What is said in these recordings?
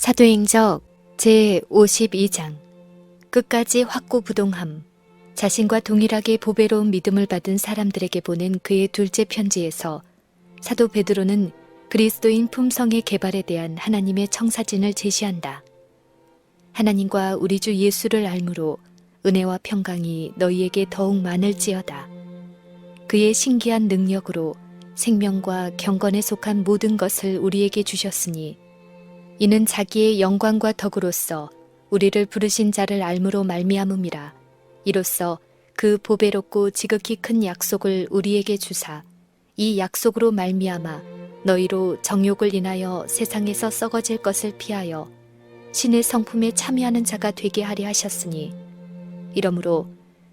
사도행적 제52장. 끝까지 확고부동함. 자신과 동일하게 보배로운 믿음을 받은 사람들에게 보낸 그의 둘째 편지에서 사도 베드로는 그리스도인 품성의 개발에 대한 하나님의 청사진을 제시한다. 하나님과 우리 주 예수를 알므로 은혜와 평강이 너희에게 더욱 많을지어다. 그의 신기한 능력으로 생명과 경건에 속한 모든 것을 우리에게 주셨으니 이는 자기의 영광과 덕으로서 우리를 부르신 자를 알므로 말미암음이라. 이로써 그 보배롭고 지극히 큰 약속을 우리에게 주사 이 약속으로 말미암아 너희로 정욕을 인하여 세상에서 썩어질 것을 피하여 신의 성품에 참여하는 자가 되게 하려 하셨으니 이러므로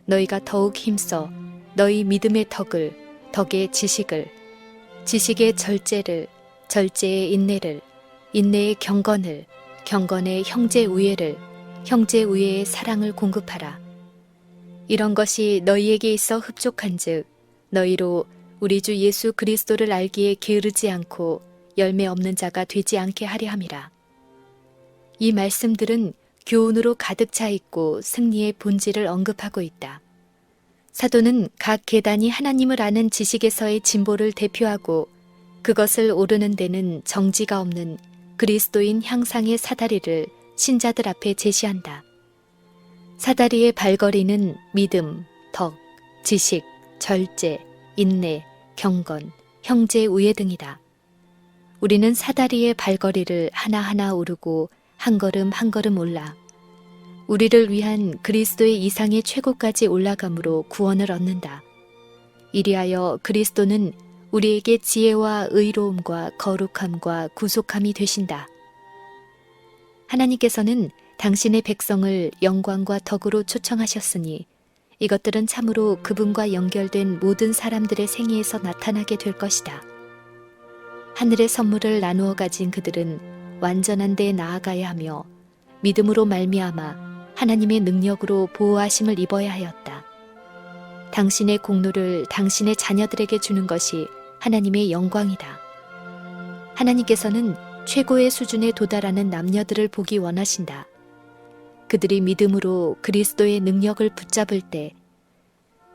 너희가 더욱 힘써 너희 믿음의 덕을, 덕의 지식을, 지식의 절제를, 절제의 인내를, 인내의 경건을, 경건의 형제 우애를, 형제 우애의 사랑을 공급하라. 이런 것이 너희에게 있어 흡족한즉 너희로 우리 주 예수 그리스도를 알기에 게으르지 않고 열매 없는 자가 되지 않게 하려 함이라. 이 말씀들은 교훈으로 가득 차 있고 승리의 본질을 언급하고 있다. 사도는 각 계단이 하나님을 아는 지식에서의 진보를 대표하고 그것을 오르는 데는 정지가 없는 그리스도인 향상의 사다리를 신자들 앞에 제시한다. 사다리의 발걸이는 믿음, 덕, 지식, 절제, 인내, 경건, 형제 우애 등이다. 우리는 사다리의 발걸이를 하나하나 오르고 한 걸음 한 걸음 올라 우리를 위한 그리스도의 이상의 최고까지 올라감으로 구원을 얻는다. 이리하여 그리스도는 우리에게 지혜와 의로움과 거룩함과 구속함이 되신다. 하나님께서는 당신의 백성을 영광과 덕으로 초청하셨으니 이것들은 참으로 그분과 연결된 모든 사람들의 생애에서 나타나게 될 것이다. 하늘의 선물을 나누어 가진 그들은 완전한 데에 나아가야 하며 믿음으로 말미암아 하나님의 능력으로 보호하심을 입어야 하였다. 당신의 공로를 당신의 자녀들에게 주는 것이 하나님의 영광이다. 하나님께서는 최고의 수준에 도달하는 남녀들을 보기 원하신다. 그들이 믿음으로 그리스도의 능력을 붙잡을 때,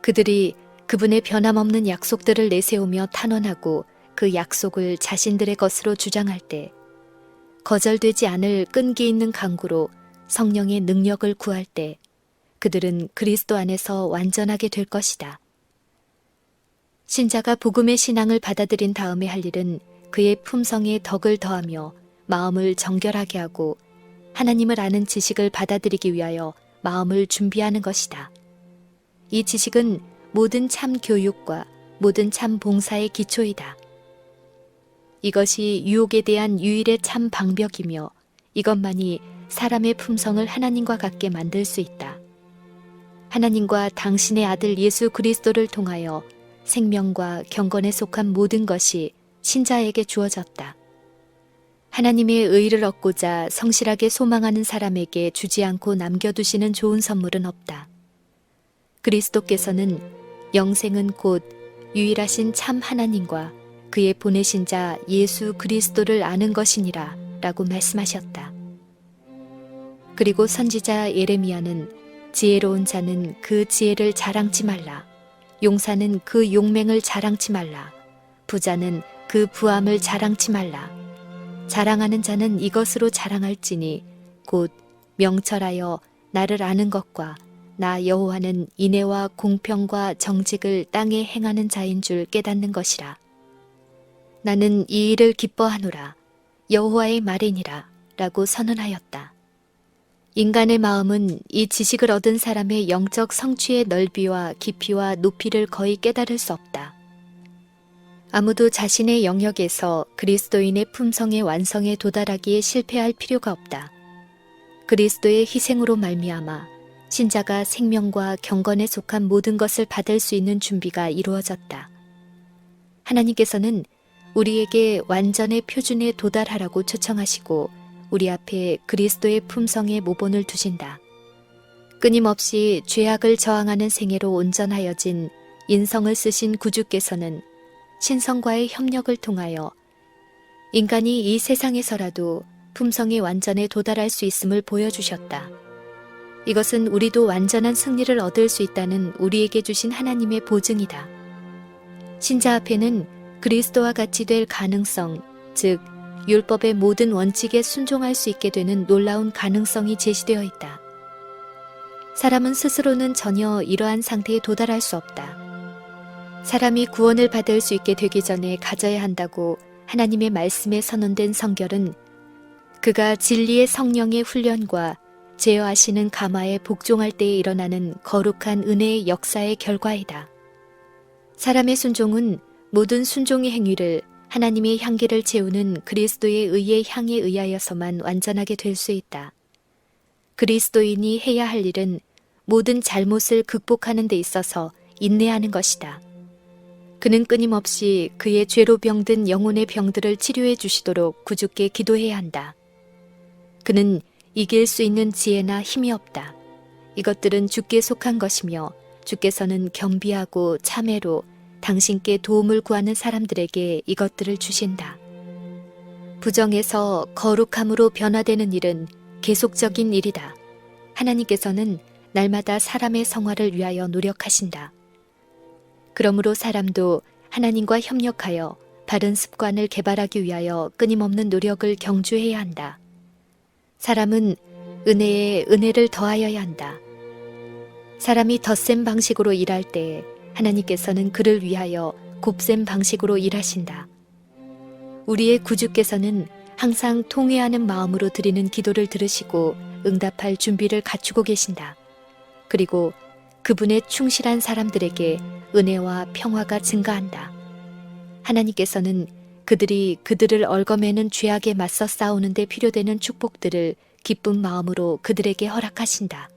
그들이 그분의 변함없는 약속들을 내세우며 탄원하고 그 약속을 자신들의 것으로 주장할 때, 거절되지 않을 끈기 있는 간구로 성령의 능력을 구할 때, 그들은 그리스도 안에서 완전하게 될 것이다. 신자가 복음의 신앙을 받아들인 다음에 할 일은 그의 품성에 덕을 더하며 마음을 정결하게 하고 하나님을 아는 지식을 받아들이기 위하여 마음을 준비하는 것이다. 이 지식은 모든 참 교육과 모든 참 봉사의 기초이다. 이것이 유혹에 대한 유일의 참 방벽이며 이것만이 사람의 품성을 하나님과 같게 만들 수 있다. 하나님과 당신의 아들 예수 그리스도를 통하여 생명과 경건에 속한 모든 것이 신자에게 주어졌다. 하나님의 의를 얻고자 성실하게 소망하는 사람에게 주지 않고 남겨두시는 좋은 선물은 없다. 그리스도께서는 영생은 곧 유일하신 참 하나님과 그의 보내신 자 예수 그리스도를 아는 것이니라 라고 말씀하셨다. 그리고 선지자 예레미야는 지혜로운 자는 그 지혜를 자랑치 말라. 용사는 그 용맹을 자랑치 말라. 부자는 그 부함을 자랑치 말라. 자랑하는 자는 이것으로 자랑할지니 곧 명철하여 나를 아는 것과 나 여호와는 인애와 공평과 정직을 땅에 행하는 자인 줄 깨닫는 것이라. 나는 이 일을 기뻐하노라. 여호와의 말이니라 라고 선언하였다. 인간의 마음은 이 지식을 얻은 사람의 영적 성취의 넓이와 깊이와 높이를 거의 깨달을 수 없다. 아무도 자신의 영역에서 그리스도인의 품성의 완성에 도달하기에 실패할 필요가 없다. 그리스도의 희생으로 말미암아 신자가 생명과 경건에 속한 모든 것을 받을 수 있는 준비가 이루어졌다. 하나님께서는 우리에게 완전의 표준에 도달하라고 초청하시고 우리 앞에 그리스도의 품성의 모본을 두신다. 끊임없이 죄악을 저항하는 생애로 온전하여진 인성을 쓰신 구주께서는 신성과의 협력을 통하여 인간이 이 세상에서라도 품성의 완전에 도달할 수 있음을 보여주셨다. 이것은 우리도 완전한 승리를 얻을 수 있다는 우리에게 주신 하나님의 보증이다. 신자 앞에는 그리스도와 같이 될 가능성, 즉 율법의 모든 원칙에 순종할 수 있게 되는 놀라운 가능성이 제시되어 있다. 사람은 스스로는 전혀 이러한 상태에 도달할 수 없다. 사람이 구원을 받을 수 있게 되기 전에 가져야 한다고 하나님의 말씀에 선언된 성결은 그가 진리의 성령의 훈련과 제어하시는 감화에 복종할 때에 일어나는 거룩한 은혜의 역사의 결과이다. 사람의 순종은 모든 순종의 행위를 하나님의 향기를 채우는 그리스도의 의의 향에 의하여서만 완전하게 될 수 있다. 그리스도인이 해야 할 일은 모든 잘못을 극복하는 데 있어서 인내하는 것이다. 그는 끊임없이 그의 죄로 병든 영혼의 병들을 치료해 주시도록 구주께 기도해야 한다. 그는 이길 수 있는 지혜나 힘이 없다. 이것들은 주께 속한 것이며 주께서는 겸비하고 참회로 당신께 도움을 구하는 사람들에게 이것들을 주신다. 부정에서 거룩함으로 변화되는 일은 계속적인 일이다. 하나님께서는 날마다 사람의 성화를 위하여 노력하신다. 그러므로 사람도 하나님과 협력하여 바른 습관을 개발하기 위하여 끊임없는 노력을 경주해야 한다. 사람은 은혜에 은혜를 더하여야 한다. 사람이 덧셈 방식으로 일할 때 하나님께서는 그를 위하여 곱셈 방식으로 일하신다. 우리의 구주께서는 항상 통회하는 마음으로 드리는 기도를 들으시고 응답할 준비를 갖추고 계신다. 그리고 그분의 충실한 사람들에게 은혜와 평화가 증가한다. 하나님께서는 그들이 그들을 얽어매는 죄악에 맞서 싸우는 데 필요되는 축복들을 기쁜 마음으로 그들에게 허락하신다.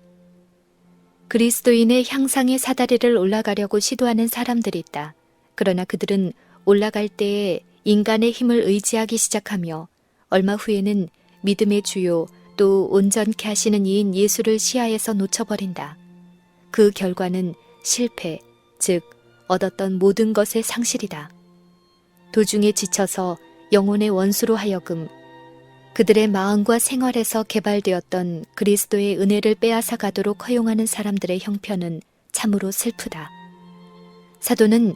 그리스도인의 향상의 사다리를 올라가려고 시도하는 사람들이 있다. 그러나 그들은 올라갈 때에 인간의 힘을 의지하기 시작하며 얼마 후에는 믿음의 주요 또 온전케 하시는 이인 예수를 시야에서 놓쳐버린다. 그 결과는 실패, 즉 얻었던 모든 것의 상실이다. 도중에 지쳐서 영혼의 원수로 하여금 그들의 마음과 생활에서 개발되었던 그리스도의 은혜를 빼앗아 가도록 허용하는 사람들의 형편은 참으로 슬프다. 사도는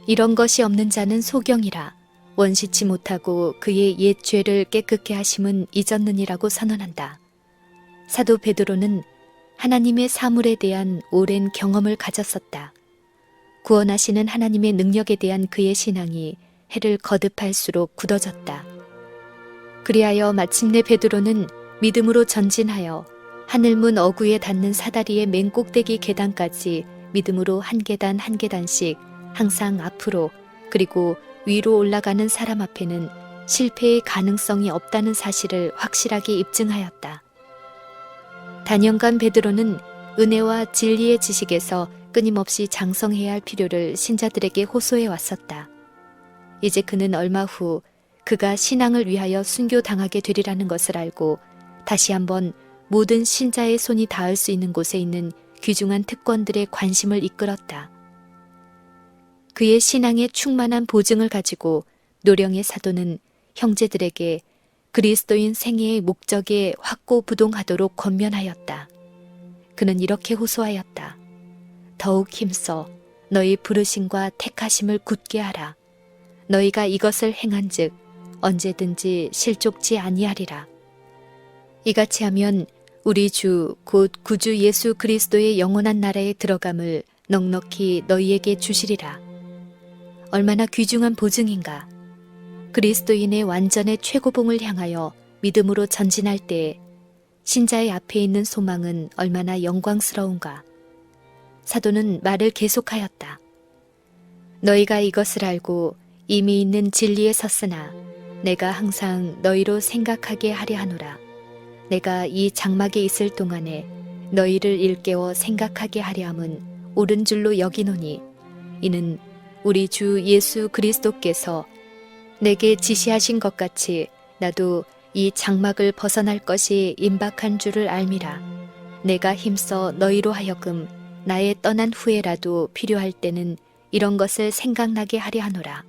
이런 것이 없는 자는 소경이라 원시치 못하고 그의 옛 죄를 깨끗게 하심은 잊었느니라고 선언한다. 사도 베드로는 하나님의 사물에 대한 오랜 경험을 가졌었다. 구원하시는 하나님의 능력에 대한 그의 신앙이 해를 거듭할수록 굳어졌다. 그리하여 마침내 베드로는 믿음으로 전진하여 하늘문 어구에 닿는 사다리의 맨 꼭대기 계단까지 믿음으로 한 계단 한 계단씩 항상 앞으로 그리고 위로 올라가는 사람 앞에는 실패의 가능성이 없다는 사실을 확실하게 입증하였다. 단연간 베드로는 은혜와 진리의 지식에서 끊임없이 장성해야 할 필요를 신자들에게 호소해 왔었다. 이제 그는 얼마 후 그가 신앙을 위하여 순교당하게 되리라는 것을 알고 다시 한번 모든 신자의 손이 닿을 수 있는 곳에 있는 귀중한 특권들의 관심을 이끌었다. 그의 신앙의 충만한 보증을 가지고 노령의 사도는 형제들에게 그리스도인 생애의 목적에 확고부동하도록 권면하였다. 그는 이렇게 호소하였다. 더욱 힘써 너희 부르심과 택하심을 굳게 하라. 너희가 이것을 행한즉 언제든지 실족지 아니하리라. 이같이 하면 우리 주 곧 구주 예수 그리스도의 영원한 나라에 들어감을 넉넉히 너희에게 주시리라. 얼마나 귀중한 보증인가. 그리스도인의 완전의 최고봉을 향하여 믿음으로 전진할 때에 신자의 앞에 있는 소망은 얼마나 영광스러운가. 사도는 말을 계속하였다. 너희가 이것을 알고 이미 있는 진리에 섰으나 내가 항상 너희로 생각하게 하려 하노라. 내가 이 장막에 있을 동안에 너희를 일깨워 생각하게 하려 함은 옳은 줄로 여기노니 이는 우리 주 예수 그리스도께서 내게 지시하신 것 같이 나도 이 장막을 벗어날 것이 임박한 줄을 알미라. 내가 힘써 너희로 하여금 나의 떠난 후에라도 필요할 때는 이런 것을 생각나게 하려 하노라.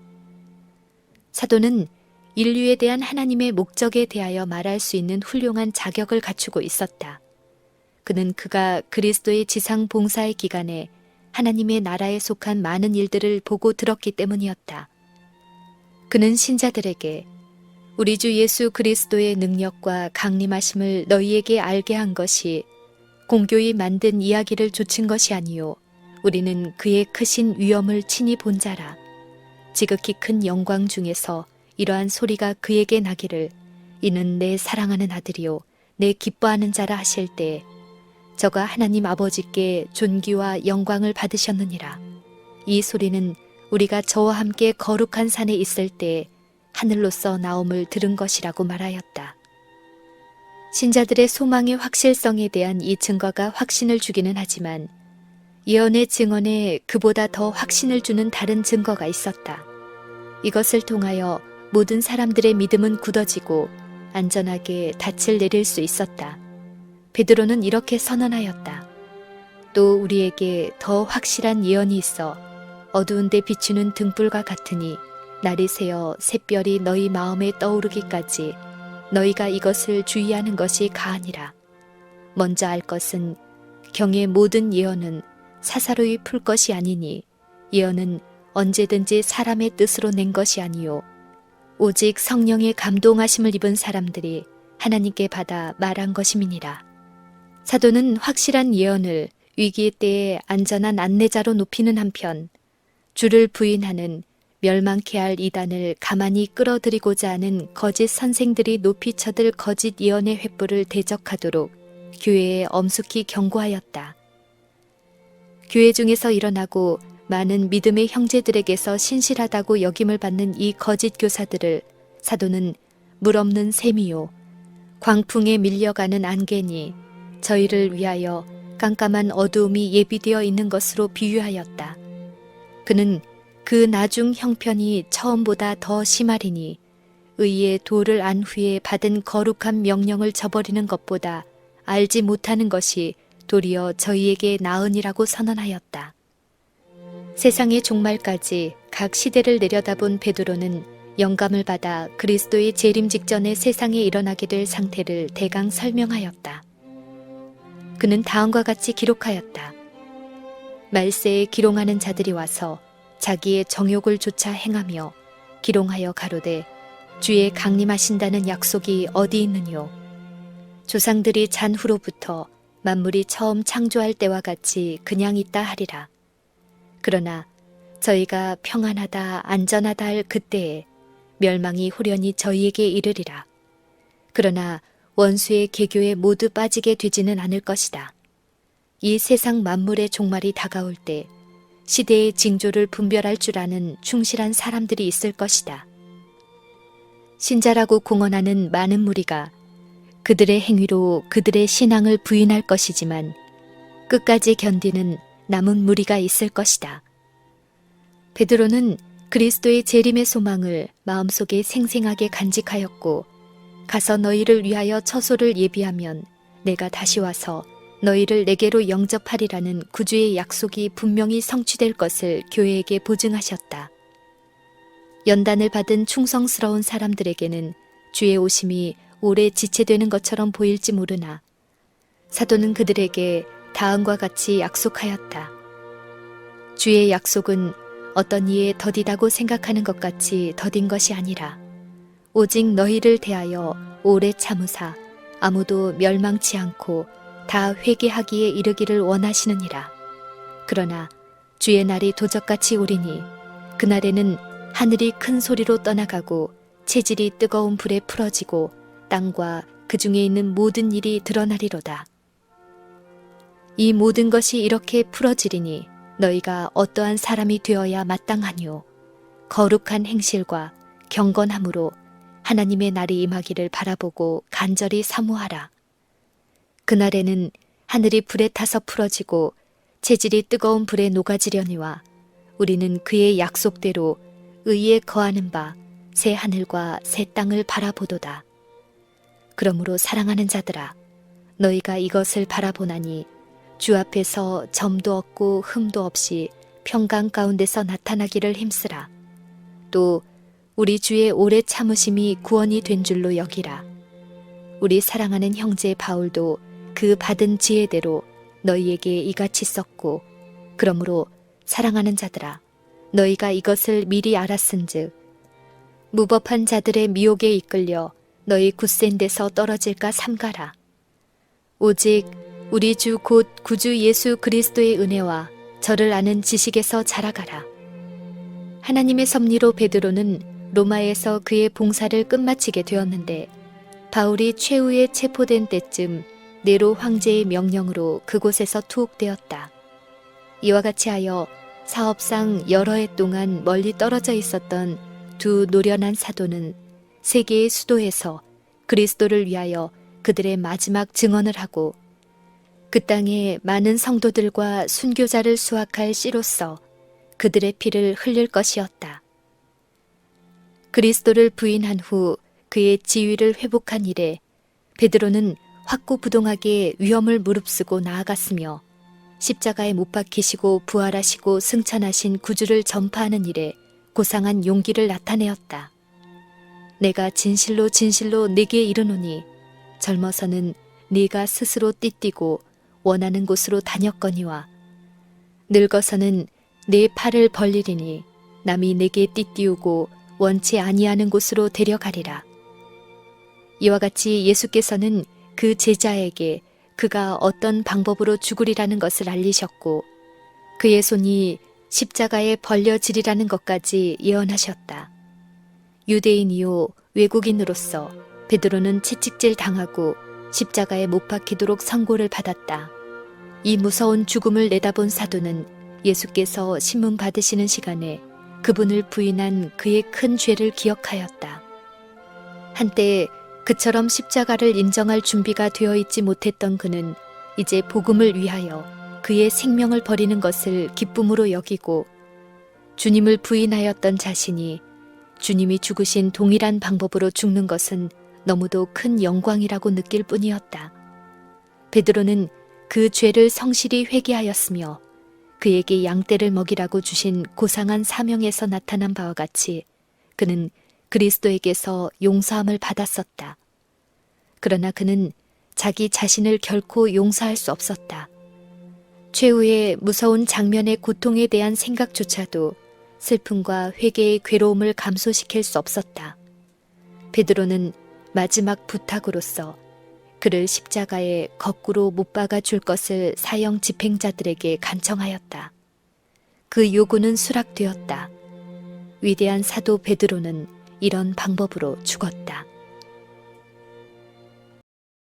사도는 인류에 대한 하나님의 목적에 대하여 말할 수 있는 훌륭한 자격을 갖추고 있었다. 그는 그가 그리스도의 지상 봉사의 기간에 하나님의 나라에 속한 많은 일들을 보고 들었기 때문이었다. 그는 신자들에게 우리 주 예수 그리스도의 능력과 강림하심을 너희에게 알게 한 것이 공교히 만든 이야기를 조친 것이 아니요 우리는 그의 크신 위엄을 친히 본 자라. 지극히 큰 영광 중에서 이러한 소리가 그에게 나기를 이는 내 사랑하는 아들이요 내 기뻐하는 자라 하실 때 저가 하나님 아버지께 존귀와 영광을 받으셨느니라. 이 소리는 우리가 저와 함께 거룩한 산에 있을 때 하늘로서 나옴을 들은 것이라고 말하였다. 신자들의 소망의 확실성에 대한 이 증거가 확신을 주기는 하지만 예언의 증언에 그보다 더 확신을 주는 다른 증거가 있었다. 이것을 통하여 모든 사람들의 믿음은 굳어지고 안전하게 닻을 내릴 수 있었다. 베드로는 이렇게 선언하였다. 또 우리에게 더 확실한 예언이 있어 어두운 데 비추는 등불과 같으니 날이 새어 샛별이 너희 마음에 떠오르기까지 너희가 이것을 주의하는 것이 가하니라. 먼저 알 것은 경의 모든 예언은 사사로이 풀 것이 아니니 예언은 언제든지 사람의 뜻으로 낸 것이 아니요 오직 성령의 감동하심을 입은 사람들이 하나님께 받아 말한 것임이니라. 사도는 확실한 예언을 위기 때의 안전한 안내자로 높이는 한편 주를 부인하는 멸망케 할 이단을 가만히 끌어들이고자 하는 거짓 선생들이 높이 쳐들 거짓 예언의 횃불을 대적하도록 교회에 엄숙히 경고하였다. 교회 중에서 일어나고 많은 믿음의 형제들에게서 신실하다고 여김을 받는 이 거짓 교사들을 사도는 물 없는 샘이요 광풍에 밀려가는 안개니 저희를 위하여 깜깜한 어두움이 예비되어 있는 것으로 비유하였다. 그는 그 나중 형편이 처음보다 더 심하리니 의의 도를 안 후에 받은 거룩한 명령을 저버리는 것보다 알지 못하는 것이 도리어 저희에게 나으니라고 선언하였다. 세상의 종말까지 각 시대를 내려다본 베드로는 영감을 받아 그리스도의 재림 직전에 세상에 일어나게 될 상태를 대강 설명하였다. 그는 다음과 같이 기록하였다. 말세에 기롱하는 자들이 와서 자기의 정욕을 조차 행하며 기롱하여 가로되 주의 강림하신다는 약속이 어디 있느뇨. 조상들이 잔 후로부터 만물이 처음 창조할 때와 같이 그냥 있다 하리라. 그러나 저희가 평안하다 안전하다 할 그때에 멸망이 후련히 저희에게 이르리라. 그러나 원수의 계교에 모두 빠지게 되지는 않을 것이다. 이 세상 만물의 종말이 다가올 때 시대의 징조를 분별할 줄 아는 충실한 사람들이 있을 것이다. 신자라고 공언하는 많은 무리가 그들의 행위로 그들의 신앙을 부인할 것이지만 끝까지 견디는 남은 무리가 있을 것이다. 베드로는 그리스도의 재림의 소망을 마음속에 생생하게 간직하였고 가서 너희를 위하여 처소를 예비하면 내가 다시 와서 너희를 내게로 영접하리라는 구주의 약속이 분명히 성취될 것을 교회에게 보증하셨다. 연단을 받은 충성스러운 사람들에게는 주의 오심이 오래 지체되는 것처럼 보일지 모르나 사도는 그들에게 다음과 같이 약속하였다. 주의 약속은 어떤 이에 더디다고 생각하는 것 같이 더딘 것이 아니라 오직 너희를 대하여 오래 참으사 아무도 멸망치 않고 다 회개하기에 이르기를 원하시느니라. 그러나 주의 날이 도적같이 오리니 그날에는 하늘이 큰 소리로 떠나가고 체질이 뜨거운 불에 풀어지고 땅과 그 중에 있는 모든 일이 드러나리로다. 이 모든 것이 이렇게 풀어지리니 너희가 어떠한 사람이 되어야 마땅하뇨. 거룩한 행실과 경건함으로 하나님의 날이 임하기를 바라보고 간절히 사모하라. 그날에는 하늘이 불에 타서 풀어지고 체질이 뜨거운 불에 녹아지려니와 우리는 그의 약속대로 의에 거하는 바 새 하늘과 새 땅을 바라보도다. 그러므로 사랑하는 자들아, 너희가 이것을 바라보나니 주 앞에서 점도 없고 흠도 없이 평강 가운데서 나타나기를 힘쓰라. 또 우리 주의 오래 참으심이 구원이 된 줄로 여기라. 우리 사랑하는 형제 바울도 그 받은 지혜대로 너희에게 이같이 썼고, 그러므로 사랑하는 자들아, 너희가 이것을 미리 알았은즉 무법한 자들의 미혹에 이끌려 너희 굳센 데서 떨어질까 삼가라. 오직 우리 주 곧 구주 예수 그리스도의 은혜와 저를 아는 지식에서 자라가라. 하나님의 섭리로 베드로는 로마에서 그의 봉사를 끝마치게 되었는데, 바울이 최후에 체포된 때쯤 네로 황제의 명령으로 그곳에서 투옥되었다. 이와 같이 하여 사업상 여러 해 동안 멀리 떨어져 있었던 두 노련한 사도는 세계의 수도에서 그리스도를 위하여 그들의 마지막 증언을 하고, 그 땅에 많은 성도들과 순교자를 수확할 씨로서 그들의 피를 흘릴 것이었다. 그리스도를 부인한 후 그의 지위를 회복한 이래 베드로는 확고부동하게 위험을 무릅쓰고 나아갔으며, 십자가에 못 박히시고 부활하시고 승천하신 구주를 전파하는 일에 고상한 용기를 나타내었다. 내가 진실로 진실로 네게 이르노니 젊어서는 네가 스스로 띠띠고 원하는 곳으로 다녔거니와 늙어서는 네 팔을 벌리리니 남이 네게 띠띠우고 원치 아니하는 곳으로 데려가리라. 이와 같이 예수께서는 그 제자에게 그가 어떤 방법으로 죽으리라는 것을 알리셨고, 그의 손이 십자가에 벌려지리라는 것까지 예언하셨다. 유대인이요 외국인으로서 베드로는 채찍질 당하고 십자가에 못 박히도록 선고를 받았다. 이 무서운 죽음을 내다본 사도는 예수께서 신문 받으시는 시간에 그분을 부인한 그의 큰 죄를 기억하였다. 한때 그처럼 십자가를 인정할 준비가 되어 있지 못했던 그는 이제 복음을 위하여 그의 생명을 버리는 것을 기쁨으로 여기고, 주님을 부인하였던 자신이 주님이 죽으신 동일한 방법으로 죽는 것은 너무도 큰 영광이라고 느낄 뿐이었다. 베드로는 그 죄를 성실히 회개하였으며 그에게 양떼를 먹이라고 주신 고상한 사명에서 나타난 바와 같이 그는 그리스도에게서 용서함을 받았었다. 그러나 그는 자기 자신을 결코 용서할 수 없었다. 최후의 무서운 장면의 고통에 대한 생각조차도 슬픔과 회개의 괴로움을 감소시킬 수 없었다. 베드로는 마지막 부탁으로서 그를 십자가에 거꾸로 못 박아 줄 것을 사형 집행자들에게 간청하였다. 그 요구는 수락되었다. 위대한 사도 베드로는 이런 방법으로 죽었다.